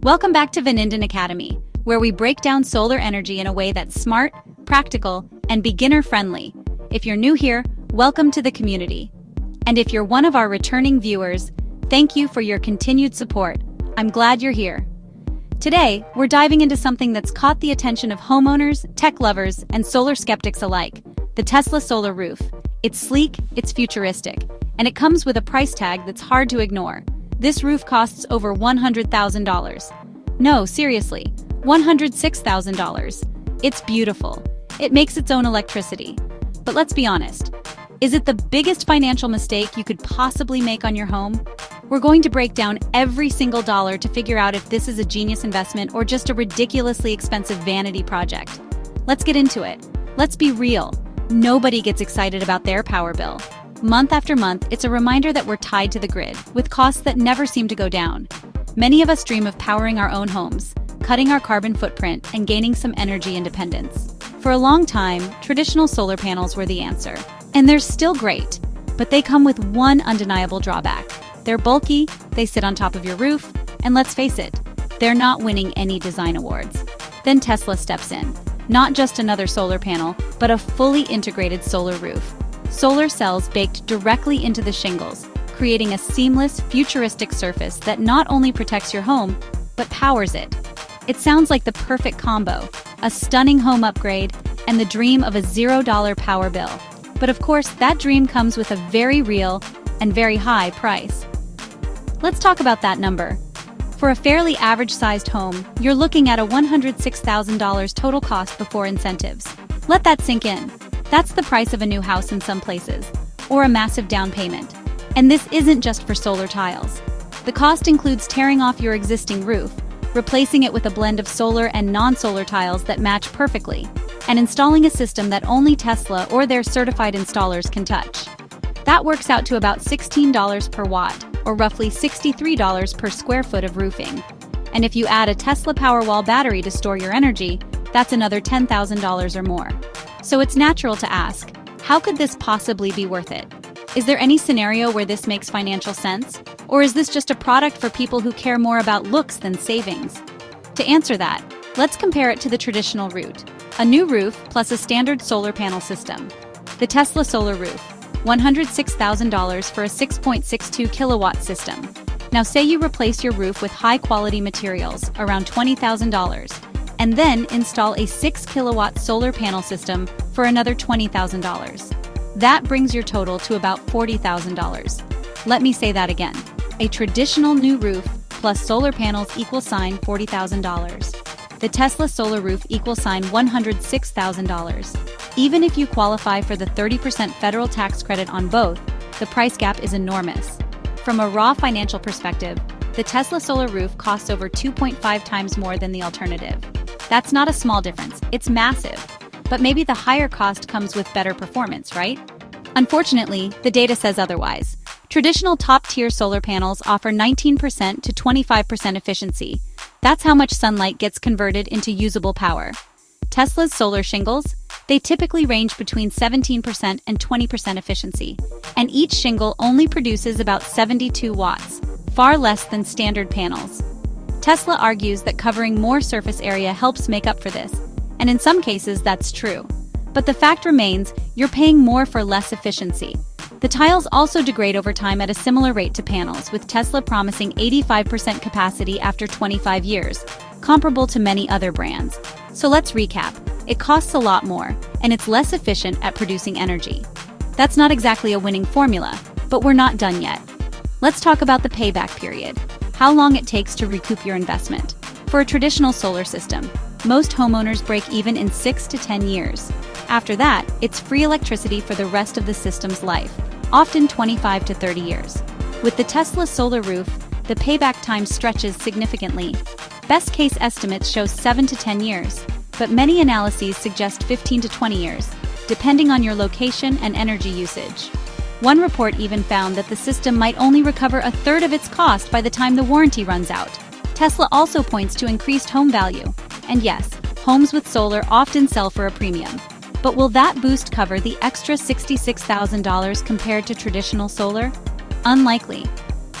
Welcome back to Vanindin Academy, where we break down solar energy in a way that's smart, practical, and beginner-friendly. If you're new here, welcome to the community. And if you're one of our returning viewers, thank you for your continued support. I'm glad you're here. Today, we're diving into something that's caught the attention of homeowners, tech lovers, and solar skeptics alike: the Tesla solar roof. It's sleek, it's futuristic, and it comes with a price tag that's hard to ignore. This roof costs over $100,000. No, seriously, $106,000. It's beautiful. It makes its own electricity. But let's be honest, is it the biggest financial mistake you could possibly make on your home? We're going to break down every single dollar to figure out if this is a genius investment or just a ridiculously expensive vanity project. Let's get into it. Let's be real. Nobody gets excited about their power bill. Month after month, it's a reminder that we're tied to the grid, with costs that never seem to go down. Many of us dream of powering our own homes, cutting our carbon footprint, and gaining some energy independence. For a long time, traditional solar panels were the answer. And they're still great, but they come with one undeniable drawback. They're bulky, they sit on top of your roof, and let's face it, they're not winning any design awards. Then Tesla steps in. Not just another solar panel, but a fully integrated solar roof. Solar cells baked directly into the shingles, creating a seamless, futuristic surface that not only protects your home, but powers it. It sounds like the perfect combo: a stunning home upgrade and the dream of a $0 power bill. But of course, that dream comes with a very real and very high price. Let's talk about that number. For a fairly average-sized home, you're looking at a $106,000 total cost before incentives. Let that sink in. That's the price of a new house in some places, or a massive down payment. And this isn't just for solar tiles. The cost includes tearing off your existing roof, replacing it with a blend of solar and non-solar tiles that match perfectly, and installing a system that only Tesla or their certified installers can touch. That works out to about $16 per watt, or roughly $63 per square foot of roofing. And if you add a Tesla Powerwall battery to store your energy, that's another $10,000 or more. So it's natural to ask, how could this possibly be worth it? Is there any scenario where this makes financial sense? Or is this just a product for people who care more about looks than savings? To answer that, let's compare it to the traditional route: a new roof plus a standard solar panel system. The Tesla solar roof, $106,000 for a 6.62 kilowatt system. Now say you replace your roof with high-quality materials, around $20,000, and then install a 6 kilowatt solar panel system for another $20,000. That brings your total to about $40,000. Let me say that again. A traditional new roof plus solar panels equals $40,000. The Tesla solar roof equals $106,000. Even if you qualify for the 30% federal tax credit on both, the price gap is enormous. From a raw financial perspective, the Tesla solar roof costs over 2.5 times more than the alternative. That's not a small difference, it's massive. But maybe the higher cost comes with better performance, right? Unfortunately, the data says otherwise. Traditional top-tier solar panels offer 19% to 25% efficiency. That's how much sunlight gets converted into usable power. Tesla's solar shingles, they typically range between 17% and 20% efficiency, and each shingle only produces about 72 watts, far less than standard panels. Tesla argues that covering more surface area helps make up for this, and in some cases that's true. But the fact remains, you're paying more for less efficiency. The tiles also degrade over time at a similar rate to panels, with Tesla promising 85% capacity after 25 years, comparable to many other brands. So let's recap. It costs a lot more, and it's less efficient at producing energy. That's not exactly a winning formula, but we're not done yet. Let's talk about the payback period: how long it takes to recoup your investment. For a traditional solar system, most homeowners break even in 6 to 10 years. After that, it's free electricity for the rest of the system's life, often 25 to 30 years. With the Tesla solar roof, the payback time stretches significantly. Best case estimates show 7 to 10 years, but many analyses suggest 15 to 20 years, depending on your location and energy usage. One report even found that the system might only recover a third of its cost by the time the warranty runs out. Tesla also points to increased home value. And yes, homes with solar often sell for a premium. But will that boost cover the extra $66,000 compared to traditional solar? Unlikely.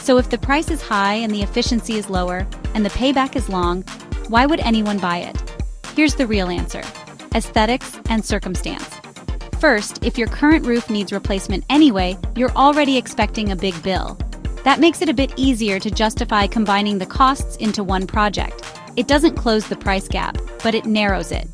So if the price is high and the efficiency is lower and the payback is long, why would anyone buy it? Here's the real answer: aesthetics and circumstance. First, if your current roof needs replacement anyway, you're already expecting a big bill. That makes it a bit easier to justify combining the costs into one project. It doesn't close the price gap, but it narrows it.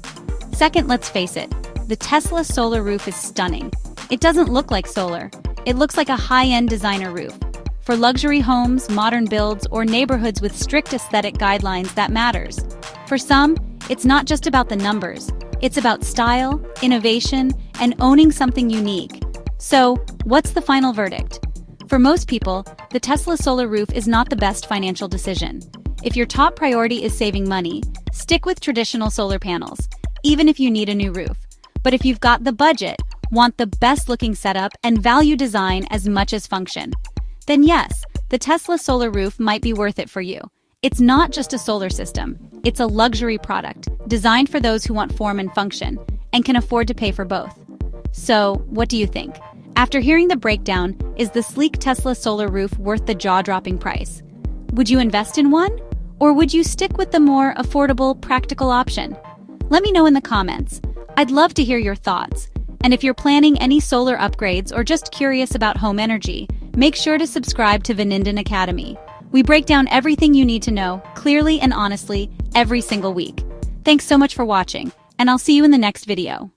Second, let's face it, the Tesla solar roof is stunning. It doesn't look like solar. It looks like a high-end designer roof. For luxury homes, modern builds, or neighborhoods with strict aesthetic guidelines, that matters. For some, it's not just about the numbers. It's about style, innovation, and owning something unique. So, what's the final verdict? For most people, the Tesla solar roof is not the best financial decision. If your top priority is saving money, stick with traditional solar panels, even if you need a new roof. But if you've got the budget, want the best-looking setup, and value design as much as function, then yes, the Tesla solar roof might be worth it for you. It's not just a solar system, it's a luxury product designed for those who want form and function and can afford to pay for both. So, what do you think? After hearing the breakdown, is the sleek Tesla solar roof worth the jaw-dropping price? Would you invest in one? Or would you stick with the more affordable, practical option? Let me know in the comments. I'd love to hear your thoughts. And if you're planning any solar upgrades or just curious about home energy, make sure to subscribe to Vanindin Academy. We break down everything you need to know, clearly and honestly, every single week. Thanks so much for watching, and I'll see you in the next video.